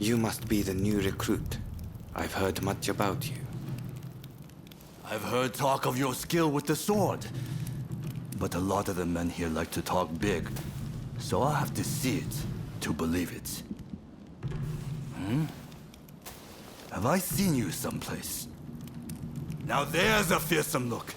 You must be the new recruit. I've heard much about you. I've heard talk of your skill with the sword. But a lot of the men here like to talk big, so I'll have to see it to believe it. Have I seen you someplace? Now there's a fearsome look.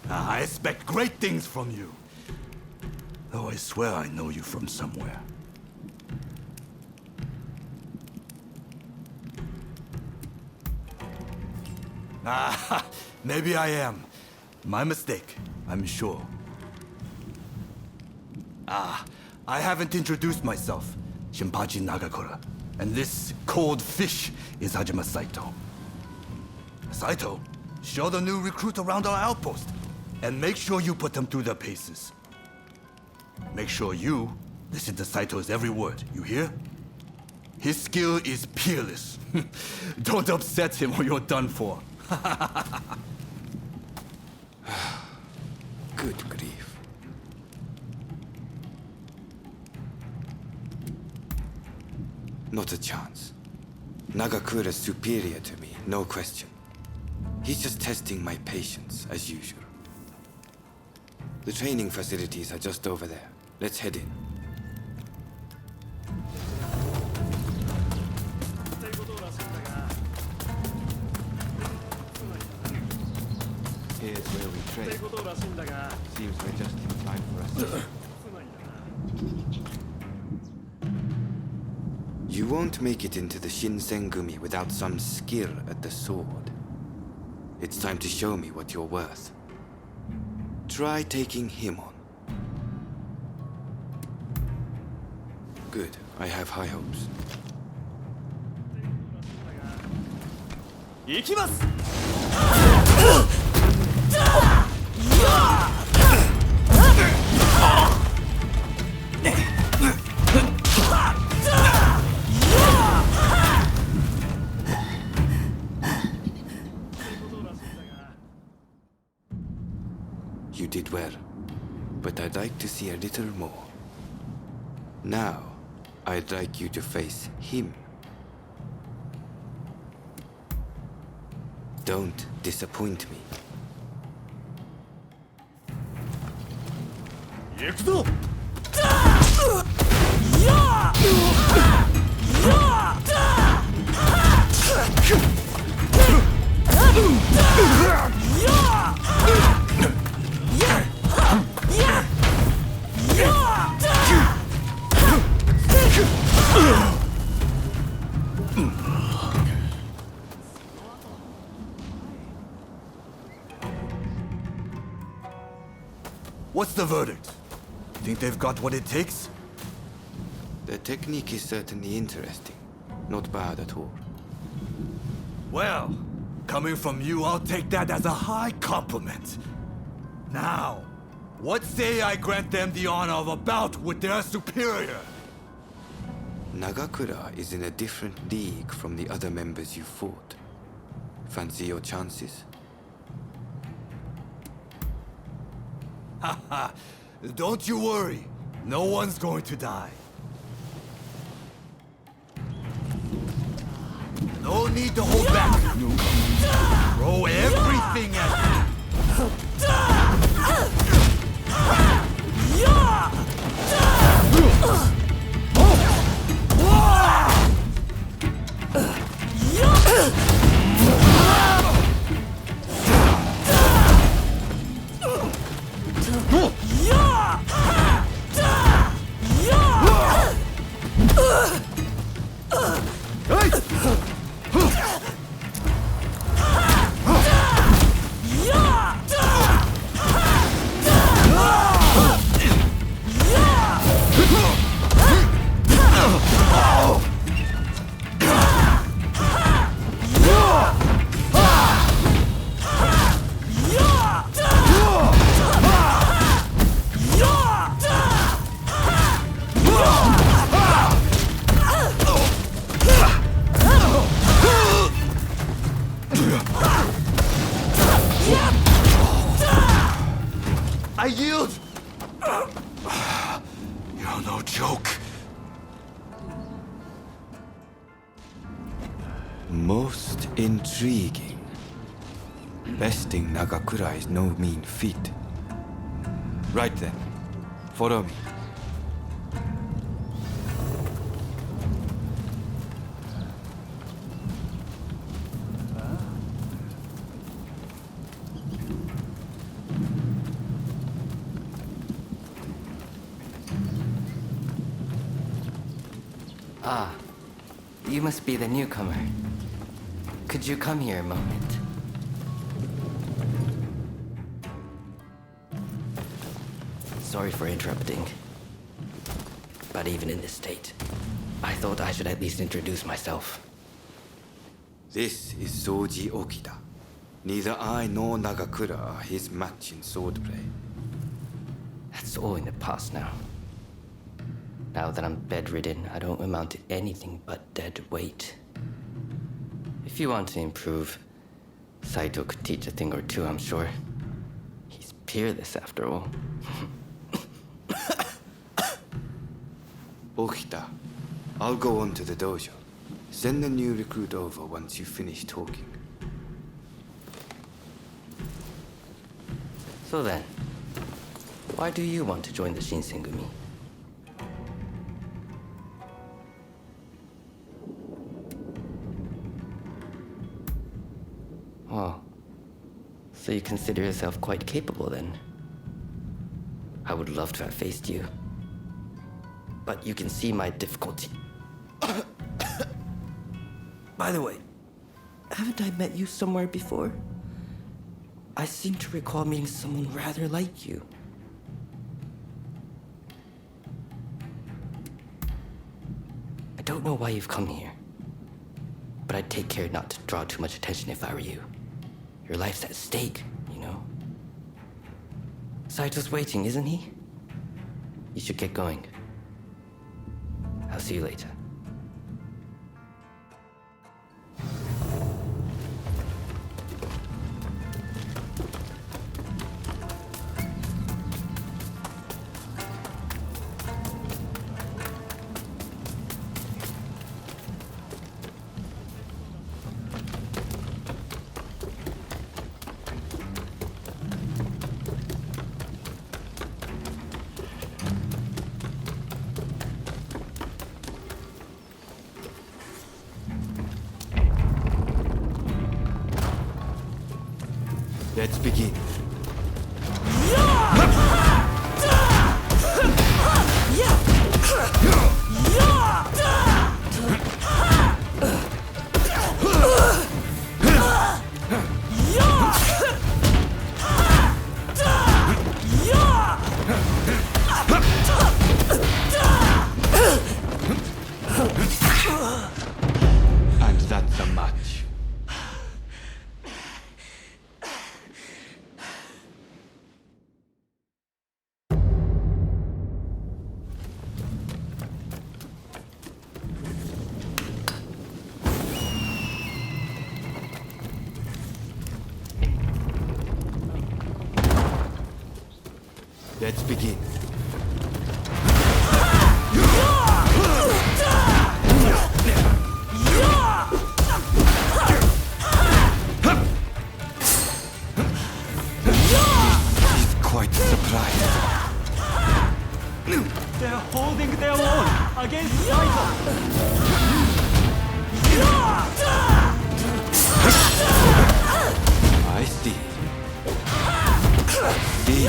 I expect great things from you. Though I swear I know you from somewhere. Maybe I am. My mistake, I'm sure. I haven't introduced myself. Shinpachi Nagakura. And this cold fish is Hajime Saito. Saito, show the new recruit around our outpost. And make sure you put them through their paces. Make sure you listen to Saito's every word, you hear? His skill is peerless. Don't upset him or you're done for. Good grief. Not a chance. Nagakura's superior to me, no question. He's just testing my patience, as usual. The training facilities are just over there. Let's head in. Here's where we train. Seems we're just in time for us. You won't make it into the Shinsengumi without some skill at the sword. It's time to show me what you're worth. Try taking him on. Good. I have high hopes. 行きます You did well, but I'd like to see a little more. Now, I'd like you to face him. Don't disappoint me. 行くぞ What's the verdict? Think they've got what it takes? The technique is certainly interesting. Not bad at all. Well, coming from you, I'll take that as a high compliment. Now, what say I grant them the honor of a bout with their superior? Nagakura is in a different league from the other members you fought. Fancy your chances? Haha, don't you worry. No one's going to die. No need to hold back, newcomer. Throw everything at I yield! You're no joke. Most intriguing. Besting Nagakura is no mean feat. Right then, follow me. Ah, you must be the newcomer. Could you come here a moment? Sorry for interrupting. But even in this state, I thought I should at least introduce myself. This is Soji Okida. Neither I nor Nagakura are his match in swordplay. That's all in the past now. Now that I'm bedridden, I don't amount to anything but dead weight. If you want to improve, Saito could teach a thing or two, I'm sure. He's peerless after all. Okita, I'll go on to the dojo. Send the new recruit over once you finish talking. So then, why do you want to join the Shinsengumi? Oh, so you consider yourself quite capable then? I would love to have faced you. But you can see my difficulty. By the way, haven't I met you somewhere before? I seem to recall meeting someone rather like you. I don't know why you've come here, but I'd take care not to draw too much attention if I were you. Your life's at stake, you know? Saito's waiting, isn't he? You should get going. I'll see you later. Let's begin. And that's a match. Let's begin. He's quite surprised. They're holding their own against Saito. I see. See.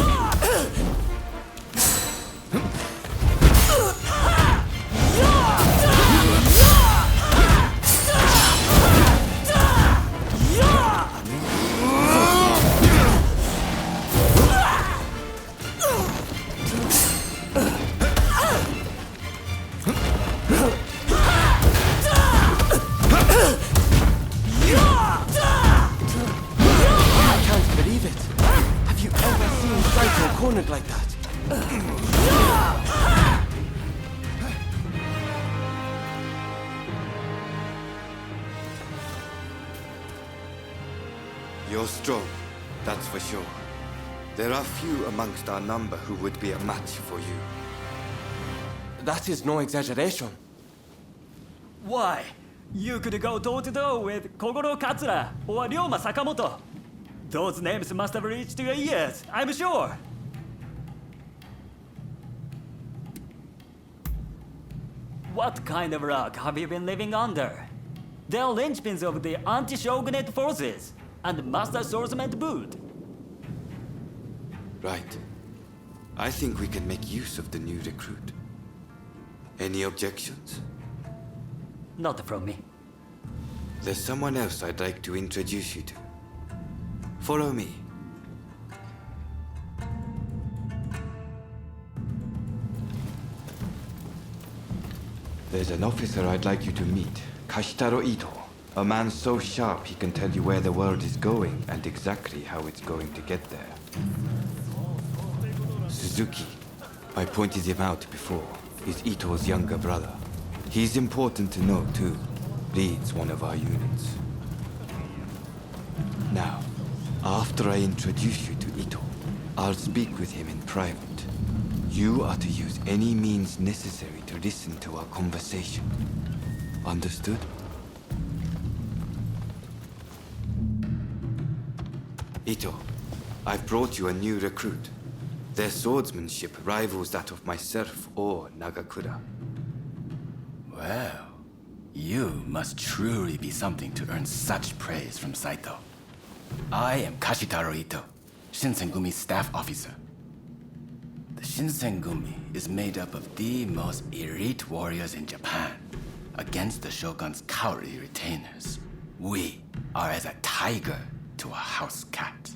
I can't believe it. Have you ever seen Saito cornered like that? You're strong, that's for sure. There are few amongst our number who would be a match for you. That is no exaggeration. Why? You could go door to door with Kogoro Katsura or Ryoma Sakamoto. Those names must have reached your ears, I'm sure. What kind of rock have you been living under? They're linchpins of the anti-shogunate forces and master swordsman to boot. Right. I think we can make use of the new recruit. Any objections? Not from me. There's someone else I'd like to introduce you to. Follow me. There's an officer I'd like you to meet, Kashitaro Ito. A man so sharp he can tell you where the world is going and exactly how it's going to get there. Suzuki. I pointed him out before. He's Ito's younger brother. He's important to know too. Leads one of our units. Now, after I introduce you to Ito, I'll speak with him in private. You are to use any means necessary to listen to our conversation. Understood? Ito, I've brought you a new recruit. Their swordsmanship rivals that of myself or Nagakura. Well, you must truly be something to earn such praise from Saito. I am Kashitaro Ito, Shinsengumi staff officer. The Shinsengumi is made up of the most elite warriors in Japan against the Shogun's cowardly retainers. We are as a tiger to a house cat.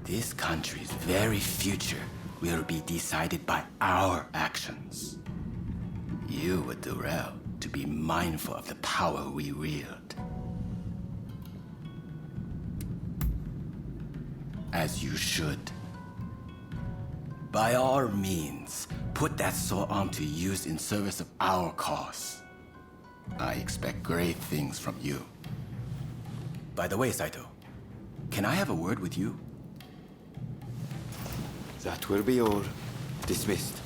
This country's very future will be decided by our actions. You would do well to be mindful of the power we wield. As you should. By all means, put that sword on to use in service of our cause. I expect great things from you. By the way, Saito, can I have a word with you? That will be all. Dismissed.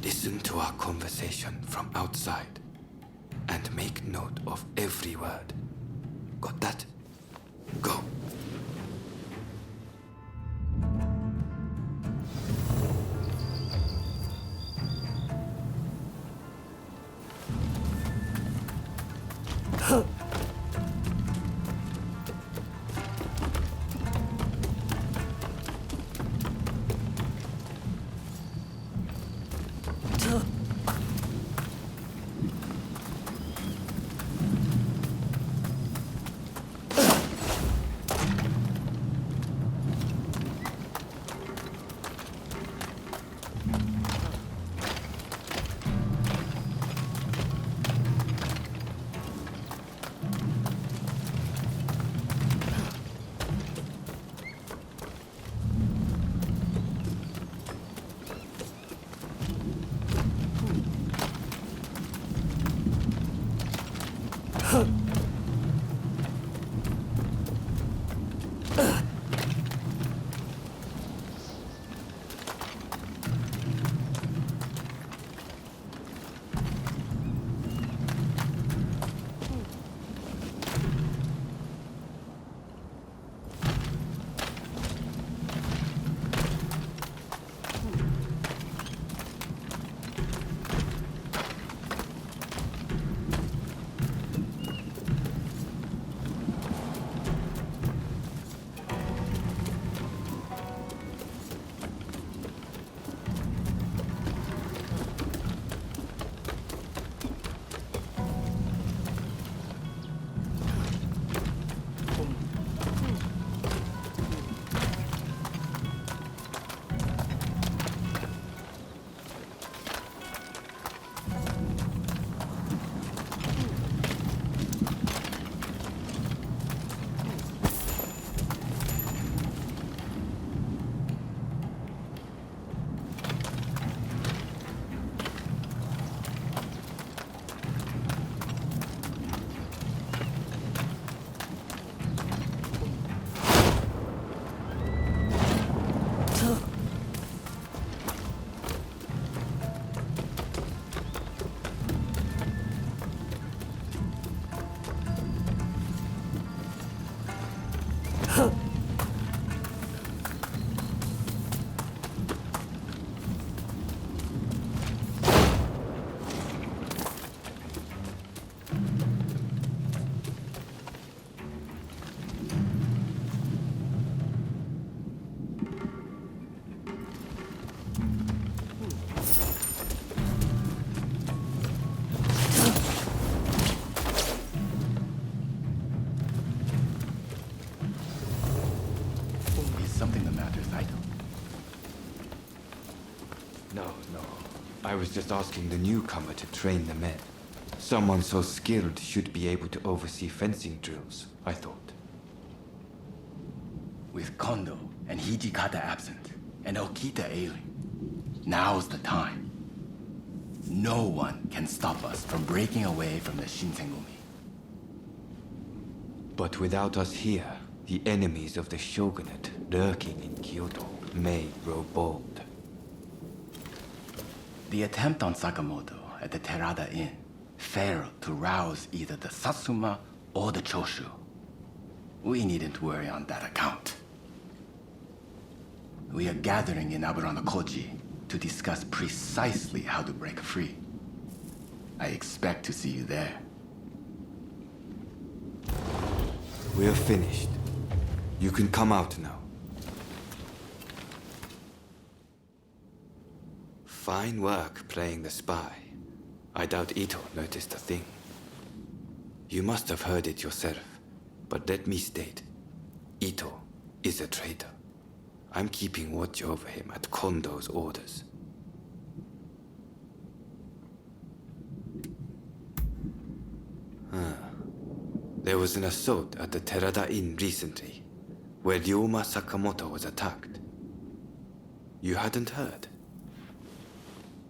Listen to our conversation from outside and make note of every word. Got that? Go. I was just asking the newcomer to train the men. Someone so skilled should be able to oversee fencing drills, I thought. With Kondo and Hijikata absent, and Okita ailing, now's the time. No one can stop us from breaking away from the Shinsengumi. But without us here, the enemies of the shogunate lurking in Kyoto may grow bold. The attempt on Sakamoto at the Terada Inn failed to rouse either the Satsuma or the Choshu. We needn't worry on that account. We are gathering in Aburano-Koji to discuss precisely how to break free. I expect to see you there. We're finished. You can come out now. Fine work playing the spy. I doubt Ito noticed a thing. You must have heard it yourself, but let me state, Ito is a traitor. I'm keeping watch over him at Kondo's orders. There was an assault at the Terada Inn recently, where Ryoma Sakamoto was attacked. You hadn't heard?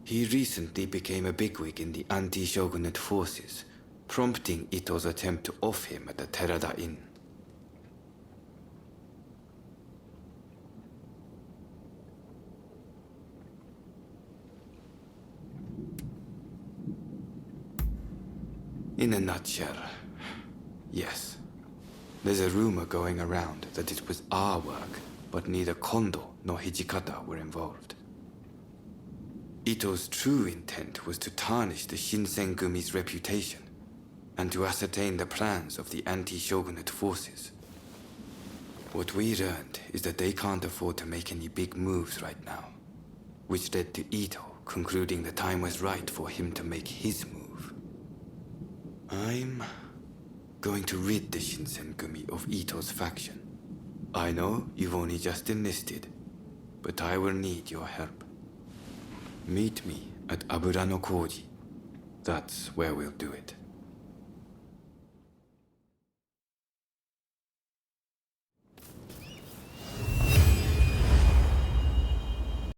He recently became a bigwig in the anti-shogunate forces, prompting Ito's attempt to off him at the Terada Inn. In a nutshell, yes. There's a rumor going around that it was our work, but neither Kondo nor Hijikata were involved. Ito's true intent was to tarnish the Shinsengumi's reputation and to ascertain the plans of the anti-shogunate forces. What we learned is that they can't afford to make any big moves right now, which led to Ito concluding the time was right for him to make his move. I'm going to rid the Shinsengumi of Ito's faction. I know you've only just enlisted, but I will need your help. Meet me at Aburano-Koji. That's where we'll do it.